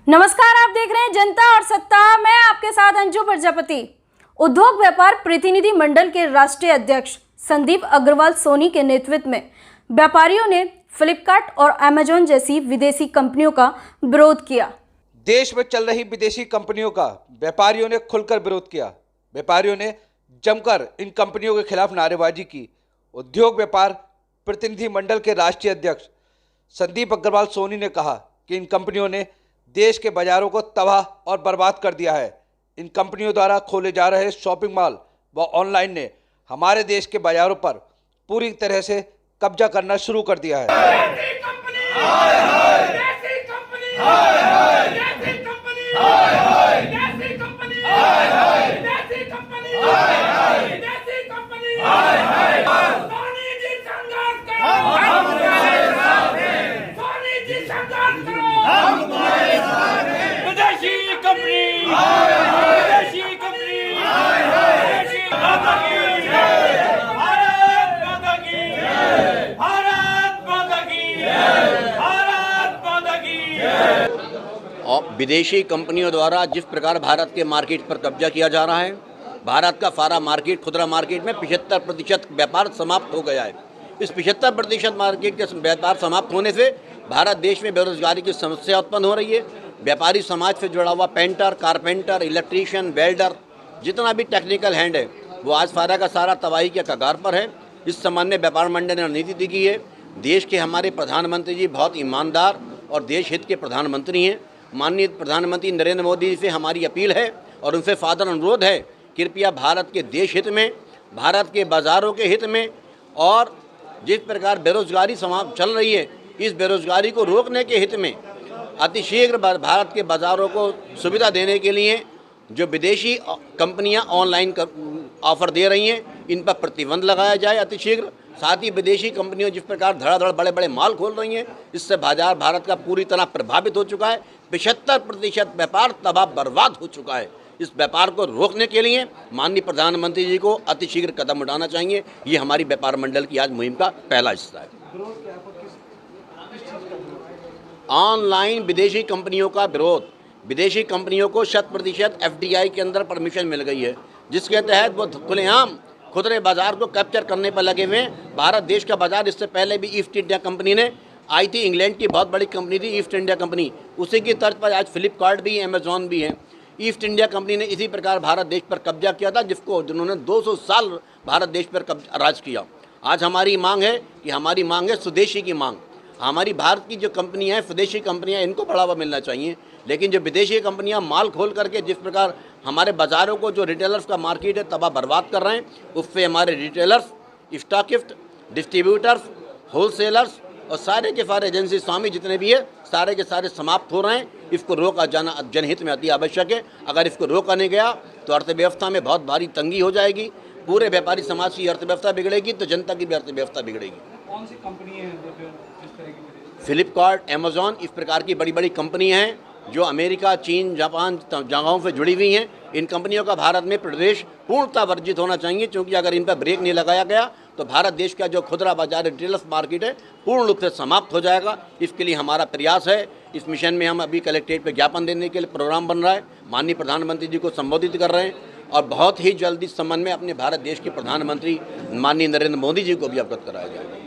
नमस्कार, आप देख रहे हैं जनता और सत्ता। मैं आपके साथ अंजू प्रजापति। उद्योग व्यापार प्रतिनिधि मंडल के राष्ट्रीय अध्यक्ष संदीप अग्रवाल सोनी के नेतृत्व में व्यापारियों ने फ्लिपकार्ट और अमेजॉन जैसी विदेशी कंपनियों का विरोध किया। देश में चल रही विदेशी कंपनियों का व्यापारियों ने खुलकर विरोध किया। व्यापारियों ने जमकर इन कंपनियों के खिलाफ नारेबाजी की। उद्योग व्यापार प्रतिनिधि मंडल के राष्ट्रीय अध्यक्ष संदीप अग्रवाल सोनी ने कहा कि इन कंपनियों ने देश के बाजारों को तबाह और बर्बाद कर दिया है। इन कंपनियों द्वारा खोले जा रहे शॉपिंग मॉल व ऑनलाइन ने हमारे देश के बाजारों पर पूरी तरह से कब्जा करना शुरू कर दिया है। विदेशी कंपनियों द्वारा जिस प्रकार भारत के मार्केट पर कब्जा किया जा रहा है, भारत का सारा मार्केट, खुदरा मार्केट में 75% व्यापार समाप्त हो गया है। इस 75% मार्केट के व्यापार समाप्त होने से भारत देश में बेरोजगारी की समस्या उत्पन्न हो रही है। व्यापारी समाज से जुड़ा हुआ पेंटर, कारपेंटर, इलेक्ट्रीशियन, वेल्डर, जितना भी टेक्निकल हैंड है, वो आज सारा का सारा तबाही के कगार पर है। इस संबंध में व्यापार मंडल ने रणनीति दी की है। देश के हमारे प्रधानमंत्री जी बहुत ईमानदार और देश हित के प्रधानमंत्री हैं। माननीय प्रधानमंत्री नरेंद्र मोदी से हमारी अपील है और उनसे सादर अनुरोध है, कृपया भारत के देश हित में, भारत के बाज़ारों के हित में और जिस प्रकार बेरोजगारी समाप्त चल रही है, इस बेरोजगारी को रोकने के हित में अतिशीघ्र भारत के बाज़ारों को सुविधा देने के लिए जो विदेशी कंपनियां ऑनलाइन ऑफ़र दे रही हैं, इन पर प्रतिबंध लगाया जाए अतिशीघ्र। साथ ही विदेशी कंपनियों जिस प्रकार धड़ाधड़ बड़े बड़े माल खोल रही हैं, इससे बाजार भारत का पूरी तरह प्रभावित हो चुका है। 75% व्यापार तबाह बर्बाद हो चुका है। इस व्यापार को रोकने के लिए माननीय प्रधानमंत्री जी को अतिशीघ्र कदम उठाना चाहिए। ये हमारी व्यापार मंडल की आज मुहिम का पहला हिस्सा है। ऑनलाइन विदेशी कंपनियों का विरोध। विदेशी कंपनियों को 100% FDI के अंदर परमिशन मिल गई है, जिसके तहत वो खुलेआम खुदरे बाजार को कैप्चर करने पर लगे हुए हैं। भारत देश का बाजार इससे पहले भी ईस्ट इंडिया कंपनी ने आई थी, इंग्लैंड की बहुत बड़ी कंपनी थी ईस्ट इंडिया कंपनी, उसी की तर्ज पर आज फ्लिपकार्ट भी, अमेजॉन भी है। ईस्ट इंडिया कंपनी ने इसी प्रकार भारत देश पर कब्जा किया था, जिन्होंने 200 साल भारत देश पर राज किया। आज हमारी मांग है कि हमारी मांग है स्वदेशी की मांग। हमारी भारत की जो कंपनियां हैं, स्वदेशी कंपनियां, इनको बढ़ावा मिलना चाहिए। लेकिन जो विदेशी कंपनियां माल खोल करके जिस प्रकार हमारे बाज़ारों को, जो रिटेलर्स का मार्केट है, तबाह बर्बाद कर रहे हैं, उससे हमारे रिटेलर्स, स्टॉकिस्ट, डिस्ट्रीब्यूटर्स, होलसेलर्स और सारे के सारे एजेंसी स्वामी जितने भी है, सारे के सारे समाप्त हो रहे हैं। इसको रोका जाना जनहित में अति आवश्यक है। अगर इसको रोका नहीं गया तो अर्थव्यवस्था में बहुत भारी तंगी हो जाएगी। पूरे व्यापारी समाज की अर्थव्यवस्था बिगड़ेगी तो जनता की भी अर्थव्यवस्था बिगड़ेगी। कौन सी कंपनी है फ्लिपकार्ट, अमेजॉन, इस प्रकार की बड़ी बड़ी कंपनियां हैं जो अमेरिका, चीन, जापान जगहों से जुड़ी हुई हैं। इन कंपनियों का भारत में प्रवेश पूर्णतः वर्जित होना चाहिए, क्योंकि अगर इन पर ब्रेक नहीं लगाया गया तो भारत देश का जो खुदरा बाजार रिटेलर्स मार्केट है पूर्ण रूप से समाप्त हो जाएगा। इसके लिए हमारा प्रयास है। इस मिशन में हम अभी कलेक्ट्रेट पर ज्ञापन देने के लिए प्रोग्राम बन रहा है। माननीय प्रधानमंत्री जी को संबोधित कर रहे हैं और बहुत ही जल्द इस संबंध में अपने भारत देश के प्रधानमंत्री माननीय नरेंद्र मोदी जी को भी अवगत कराया जाएगा।